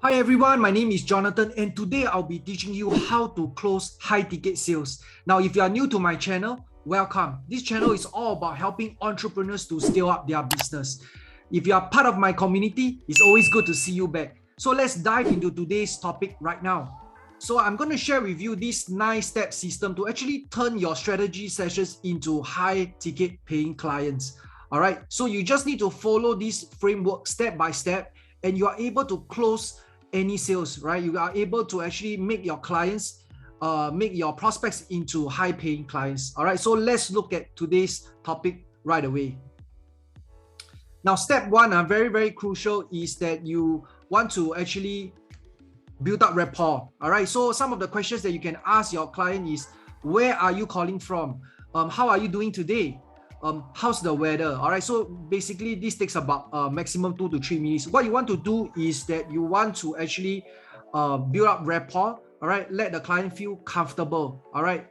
Hi everyone, my name is Jonathan and today I'll be teaching you how to close high ticket sales. Now, if you are new to my channel, welcome. This channel is all about helping entrepreneurs to scale up their business. If you are part of my community, it's always good to see you back. So let's dive into today's topic right now. So I'm going to share with you this 9-step system to actually turn your strategy sessions into high ticket paying clients. All right, so you just need to follow this framework step by step and you are able to close any sales, right? You are able to actually make your clients, make your prospects into high paying clients. All right, so let's look at today's topic right away. Now, step one, very, very crucial, is that you want to actually build up rapport. All right, so some of the questions that you can ask your client is, where are you calling from? How are you doing today? How's the weather? All right, so basically this takes about maximum 2 to 3 minutes. What you want to do is that you want to actually build up rapport. All right, let the client feel comfortable. All right.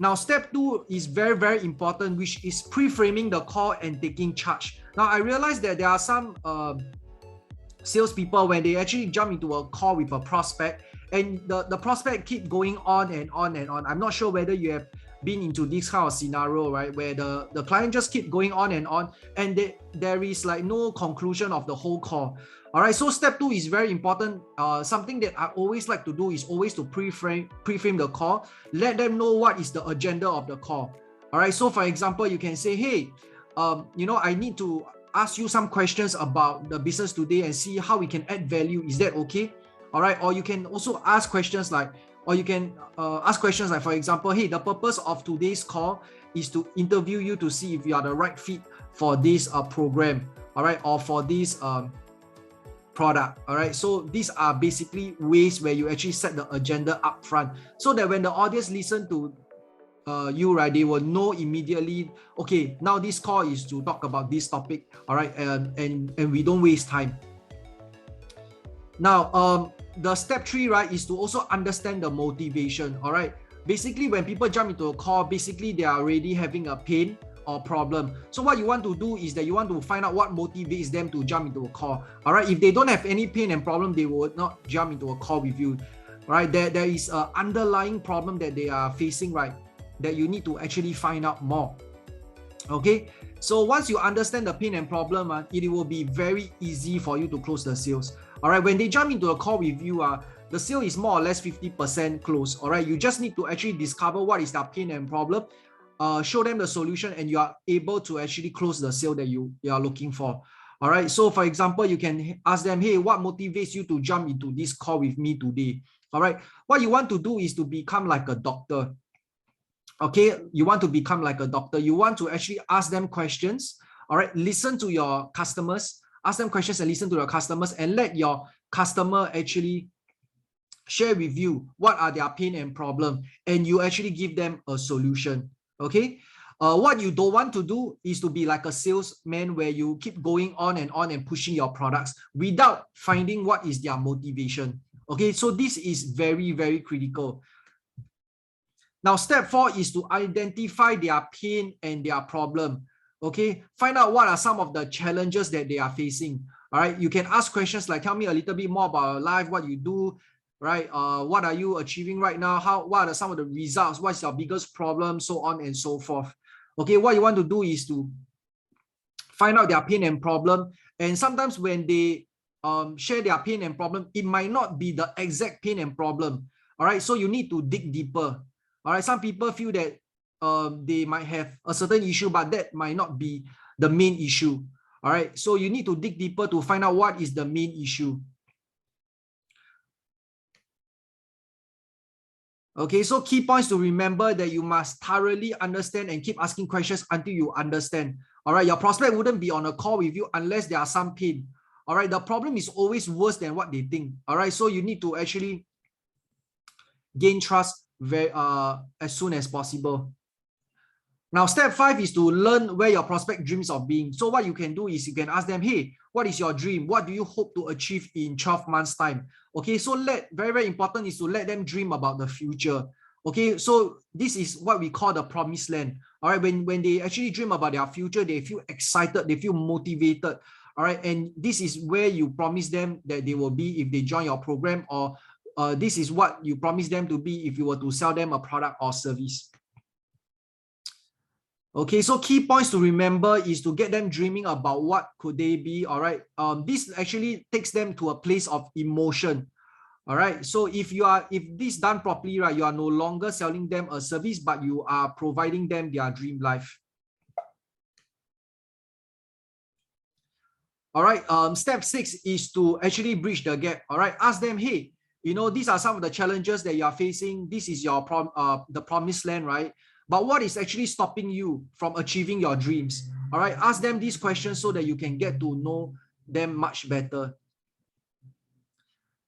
Now, step 2 is very, very important, which is pre-framing the call and taking charge. Now, I realize that there are some salespeople when they actually jump into a call with a prospect and the prospect keep going on and on and on. I'm not sure whether you have been into this kind of scenario, right, where the client just keep going on and there is like no conclusion of the whole call. All right, so step 2 is very important. Something that I always like to do is always to pre-frame the call. Let them know what is the agenda of the call. All right, so for example, you can say, hey, I need to ask you some questions about the business today and see how we can add value. Is that okay? All right, or you can also ask questions like, for example, hey, the purpose of today's call is to interview you to see if you are the right fit for this program, all right, or for this product. All right, so these are basically ways where you actually set the agenda up front so that when the audience listen to you, right, they will know immediately, okay, now this call is to talk about this topic. All right, and we don't waste time. Now, the step 3, right, is to also understand the motivation. All right, basically when people jump into a call, basically they are already having a pain or problem. So what you want to do is that you want to find out what motivates them to jump into a call. All right, if they don't have any pain and problem, they will not jump into a call with you. Right, there is an underlying problem that they are facing, right, that you need to actually find out more. Okay, so once you understand the pain and problem, it will be very easy for you to close the sales. All right, when they jump into a call with you, the sale is more or less 50% close. All right, you just need to actually discover what is their pain and problem, show them the solution, and you are able to actually close the sale that you are looking for. All right, so for example, you can ask them, hey, what motivates you to jump into this call with me today? All right, what you want to do is to become like a doctor. Okay, you want to become like a doctor. You want to actually ask them questions. All right, listen to your customers, ask them questions and listen to your customers, and let your customer actually share with you what are their pain and problem, and you actually give them a solution. Okay, what you don't want to do is to be like a salesman where you keep going on and pushing your products without finding what is their motivation. Okay, so this is very, very critical. Now, step 4 is to identify their pain and their problem. Okay, find out what are some of the challenges that they are facing. All right, you can ask questions like, tell me a little bit more about your life, what you do, right? What are you achieving right now? What are some of the results? What's your biggest problem? So on and so forth. Okay, what you want to do is to find out their pain and problem. And sometimes when they share their pain and problem, it might not be the exact pain and problem. All right, so you need to dig deeper. All right, some people feel that they might have a certain issue, but that might not be the main issue. All right, so you need to dig deeper to find out what is the main issue. Okay, so key points to remember that you must thoroughly understand and keep asking questions until you understand. All right, your prospect wouldn't be on a call with you unless there are some pain. All right, the problem is always worse than what they think. All right, so you need to actually gain trust as soon as possible. Now, step 5 is to learn where your prospect dreams of being. So what you can do is you can ask them, hey, what is your dream? What do you hope to achieve in 12 months time? Okay, so very, very important is to let them dream about the future. Okay, so this is what we call the promised land. All right, when they actually dream about their future, they feel excited, they feel motivated. All right, and this is where you promise them that they will be if they join your program, or this is what you promise them to be if you were to sell them a product or service. Okay, so key points to remember is to get them dreaming about what could they be. All right, this actually takes them to a place of emotion. All right, so if this done properly, right, you are no longer selling them a service, but you are providing them their dream life. All right, step 6 is to actually bridge the gap. All right, ask them, hey, you know, these are some of the challenges that you are facing. This is your the promised land, right? But what is actually stopping you from achieving your dreams? All right, ask them these questions so that you can get to know them much better.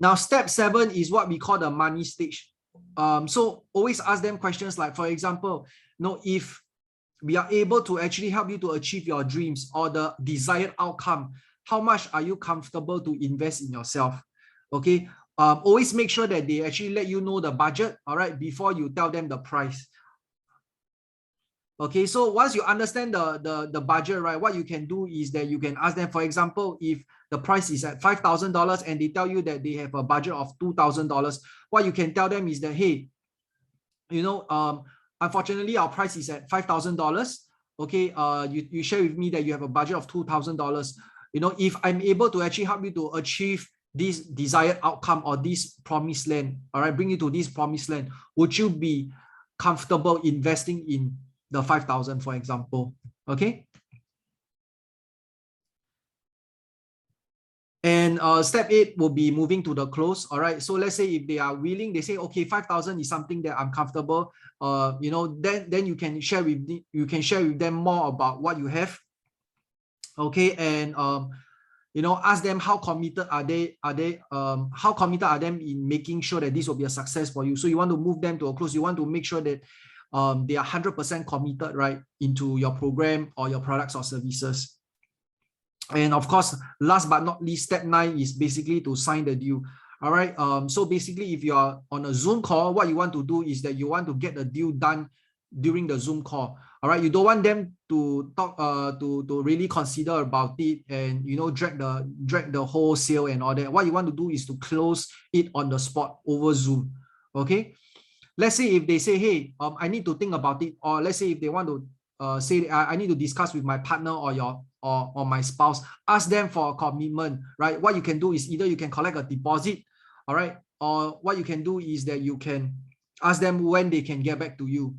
Now, step 7 is what we call the money stage. So always ask them questions like, for example, if we are able to actually help you to achieve your dreams or the desired outcome, how much are you comfortable to invest in yourself? Okay. Always make sure that they actually let you know the budget, all right, before you tell them the price. Okay, so once you understand the budget, right, what you can do is that you can ask them, for example, if the price is at $5,000 and they tell you that they have a budget of $2,000, what you can tell them is that, hey, unfortunately, our price is at $5,000. Okay, you share with me that you have a budget of $2,000. If I'm able to actually help you to achieve this desired outcome or this promised land, all right, bring you to this promised land, would you be comfortable investing in the 5,000, for example? Okay. And step 8 will be moving to the close. All right. So let's say if they are willing, they say, okay, 5,000 is something that I'm comfortable. Then you can share with them more about what you have. Okay. And ask them how committed are they? How committed are them in making sure that this will be a success for you? So you want to move them to a close. You want to make sure that they are 100% committed, right, into your program or your products or services. And of course, last but not least, step 9 is basically to sign the deal. All right. So basically, if you are on a Zoom call, what you want to do is that you want to get the deal done during the Zoom call. All right. You don't want them to talk to really consider about it and drag the whole sale and all that. What you want to do is to close it on the spot over Zoom. Okay. Let's say if they say, hey, I need to think about it, or let's say if they want to say I need to discuss with my partner or my spouse, ask them for a commitment, right? What you can do is either you can collect a deposit, all right, or what you can do is that you can ask them when they can get back to you.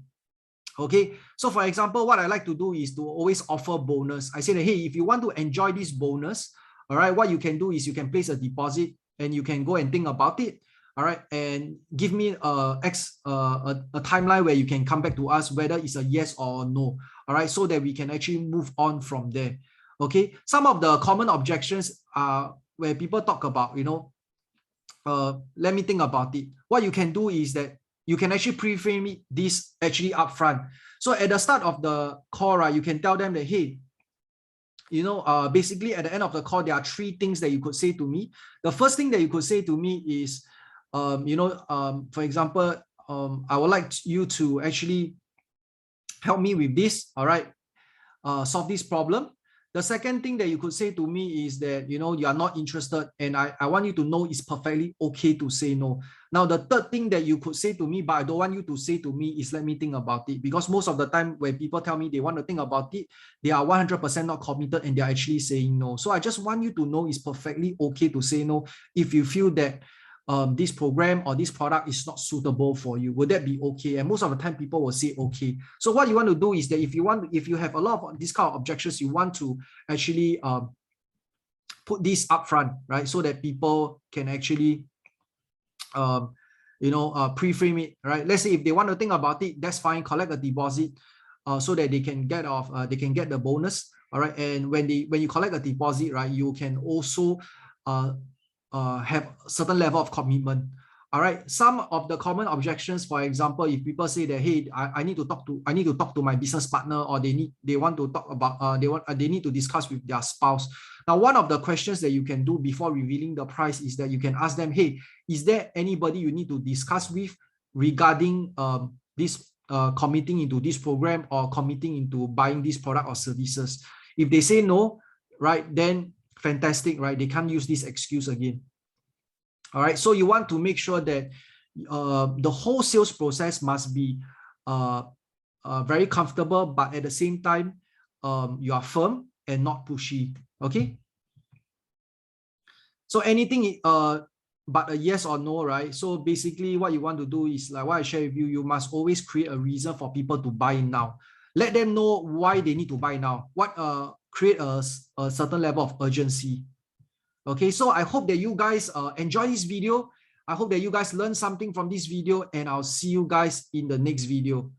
Okay, so for example, what I like to do is to always offer bonus. I say that, hey, if you want to enjoy this bonus, all right, what you can do is you can place a deposit and you can go and think about it. All right, and give me a timeline where you can come back to us whether it's a yes or no. All right, so that we can actually move on from there. Okay, some of the common objections are where people talk about, let me think about it. What you can do is that you can actually pre-frame this actually upfront. So at the start of the call, right, you can tell them that, hey, basically at the end of the call, there are 3 things that you could say to me. The first thing that you could say to me is, for example, I would like you to actually help me with this, all right, solve this problem. The second thing that you could say to me is that, you are not interested, and I want you to know it's perfectly okay to say no. Now, the third thing that you could say to me, but I don't want you to say to me, is let me think about it. Because most of the time when people tell me they want to think about it, they are 100% not committed and they're actually saying no. So I just want you to know it's perfectly okay to say no if you feel that this program or this product is not suitable for you. Would that be okay? And most of the time people will say okay. So what you want to do is that if you have a lot of this kind of objections, you want to actually put this up front, right? So that people can actually pre-frame it, right? Let's say if they want to think about it, that's fine, collect a deposit so that they can get the bonus. All right. And when you collect a deposit, right, you can also have a certain level of commitment. All right. Some of the common objections, for example, if people say that, hey, I need to talk to my business partner, or they need to discuss with their spouse. Now, one of the questions that you can do before revealing the price is that you can ask them, hey, is there anybody you need to discuss with regarding this committing into this program or committing into buying this product or services? If they say no, right, then fantastic, right? They can't use this excuse again. All right, so you want to make sure that the whole sales process must be very comfortable, but at the same time, you are firm and not pushy. Okay. So anything but a yes or no, right? So basically what you want to do is like what I share with you, you must always create a reason for people to buy now. Let them know why they need to buy now. What create a certain level of urgency. Okay, so I hope that you guys enjoy this video. I hope that you guys learn something from this video, and I'll see you guys in the next video.